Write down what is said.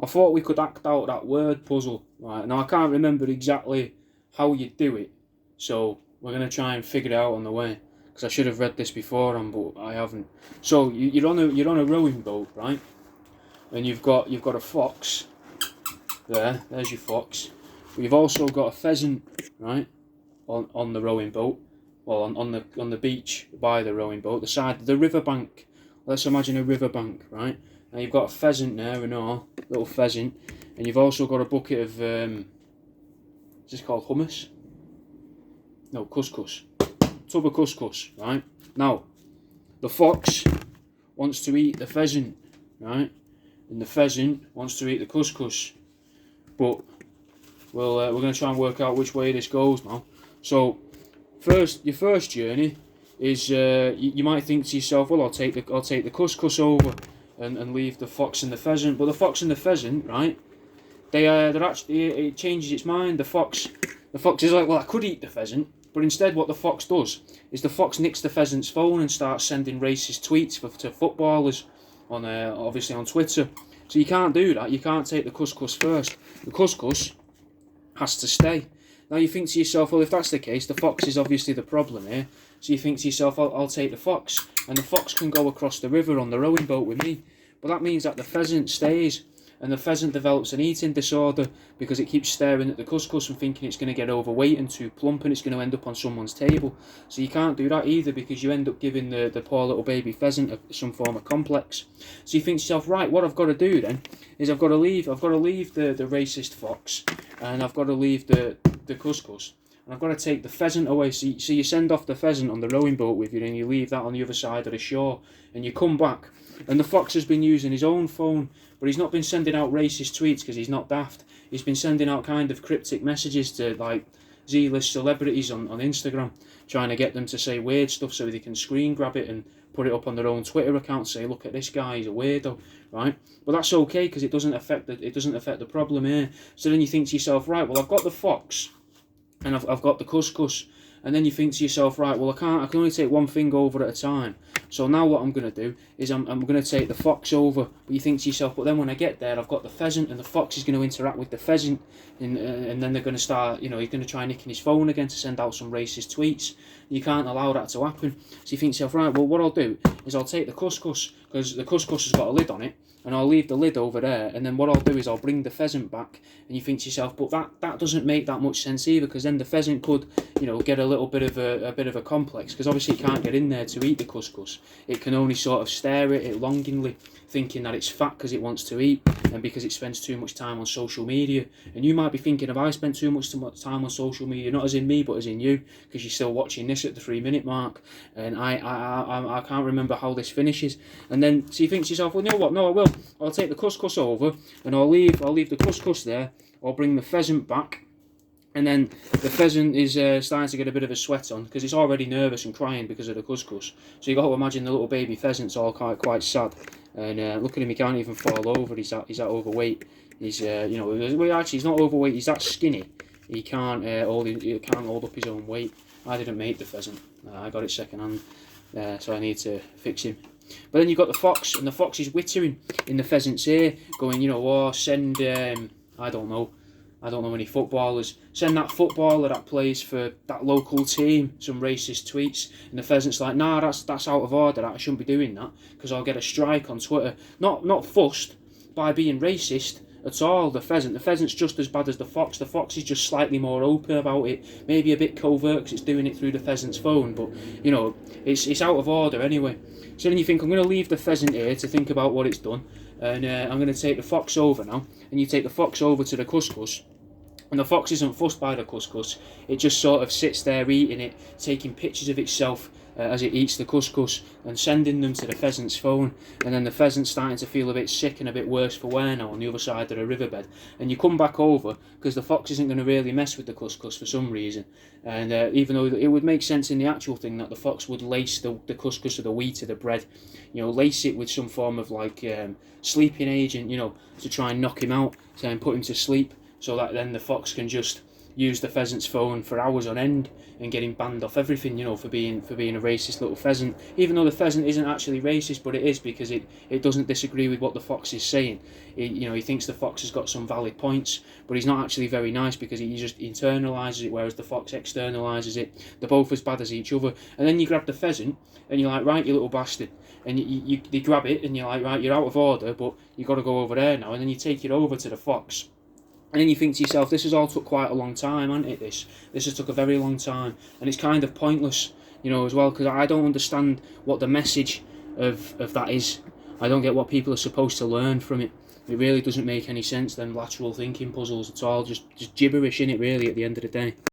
I thought we could act out that word puzzle. Right, now I can't remember exactly how you do it, so we're going to try and figure it out on the way, because I should have read this beforehand, but I haven't. So you're on a rowing boat, right? And you've got a fox there. There's your fox. But you've also got a pheasant, right, on the rowing boat. Well, on the beach by the rowing boat, the side of the riverbank. Let's imagine a riverbank, right? And you've got a pheasant there and all, little pheasant, and you've also got a bucket of is this called hummus? No, couscous. Tub of couscous, right? Now, the fox wants to eat the pheasant, right? And the pheasant wants to eat the couscous. But we're going to try and work out which way this goes now. So, your first journey is you might think to yourself, well, I'll take the couscous over and leave the fox and the pheasant. But the fox and the pheasant, right? They're actually, it changes its mind. The fox is like, well, I could eat the pheasant, but instead, what the fox does is the fox nicks the pheasant's phone and starts sending racist tweets to footballers on obviously on Twitter. So you can't do that. You can't take the couscous first. The couscous has to stay. Now you think to yourself, well, if that's the case, the fox is obviously the problem here. So you think to yourself, I'll take the fox, and the fox can go across the river on the rowing boat with me. But that means that the pheasant stays, and the pheasant develops an eating disorder because it keeps staring at the couscous and thinking it's going to get overweight and too plump and it's going to end up on someone's table. So you can't do that either, because you end up giving the poor little baby pheasant some form of complex. So you think to yourself, right, what I've got to do then is I've got to leave the racist fox, and I've got to leave the couscous, and I've got to take the pheasant away. So you send off the pheasant on the rowing boat with you, and you leave that on the other side of the shore, and you come back, and the fox has been using his own phone, but he's not been sending out racist tweets because he's not daft. He's been sending out kind of cryptic messages to like Z-list celebrities on Instagram, trying to get them to say weird stuff so they can screen grab it and put it up on their own Twitter account, say, look at this guy, he's a weirdo, right? But that's okay, because it doesn't affect the problem here. So then you think to yourself, right, well, I've got the fox and I've got the couscous, and then you think to yourself, right, well, I can only take one thing over at a time. So now what I'm going to do is I'm going to take the fox over. But you think to yourself, but then when I get there, I've got the pheasant, and the fox is going to interact with the pheasant, and then they're going to start, he's going to try nicking his phone again to send out some racist tweets. You can't allow that to happen. So you think to yourself, right, well, what I'll do is I'll take the couscous, because the couscous has got a lid on it, and I'll leave the lid over there, and then what I'll do is I'll bring the pheasant back. And you think to yourself, but that doesn't make that much sense either, because then the pheasant could, get a little bit of a complex, because obviously it can't get in there to eat the couscous. It can only sort of stare at it longingly, thinking that it's fat because it wants to eat, and because it spends too much time on social media. And you might be thinking, have I spent too much time on social media? Not as in me, but as in you, because you're still watching this at the 3-minute mark, and I can't remember how this finishes. And then so you think to yourself, well, you know what? No, I will. I'll take the couscous over, and I'll leave the couscous there. I'll bring the pheasant back. And then the pheasant is starting to get a bit of a sweat on, because it's already nervous and crying because of the couscous. So you've got to imagine the little baby pheasant's all quite sad. And look at him, he can't even fall over. He's that overweight. He's well, actually he's not overweight. He's that skinny. He can't hold up his own weight. I didn't make the pheasant. I got it second hand, so I need to fix him. But then you've got the fox, and the fox is whittering in the pheasant's ear, going, send I don't know any footballers. Send that footballer that plays for that local team some racist tweets. And the pheasant's like, nah, that's out of order. I shouldn't be doing that, because I'll get a strike on Twitter. Not fussed by being racist at all. The pheasant's just as bad as the fox. The fox is just slightly more open about it, maybe a bit covert because it's doing it through the pheasant's phone. But it's out of order anyway. So then you think, I'm going to leave the pheasant here to think about what it's done, and I'm going to take the fox over now. And you take the fox over to the couscous. And the fox isn't fussed by the couscous. It just sort of sits there eating it, taking pictures of itself as it eats the couscous and sending them to the pheasant's phone. And then the pheasant's starting to feel a bit sick and a bit worse for wear now on the other side of the riverbed. And you come back over, because the fox isn't going to really mess with the couscous for some reason. And even though it would make sense in the actual thing that the fox would lace the couscous or the wheat or the bread, lace it with some form of sleeping agent, to try and knock him out, try and put him to sleep, so that then the fox can just use the pheasant's phone for hours on end and get him banned off everything, you know, for being a racist little pheasant. Even though the pheasant isn't actually racist, but it is, because it doesn't disagree with what the fox is saying. He thinks the fox has got some valid points, but he's not actually very nice, because he just internalises it, whereas the fox externalises it. They're both as bad as each other. And then you grab the pheasant and you're like, right, you little bastard. And they grab it and you're like, right, you're out of order, but you've got to go over there now. And then you take it over to the fox. And then you think to yourself, this has all took quite a long time, hasn't it? This has took a very long time. And it's kind of pointless, you know, as well, because I don't understand what the message of that is. I don't get what people are supposed to learn from it. It really doesn't make any sense, them lateral thinking puzzles at all. Just gibberish, innit, really, at the end of the day.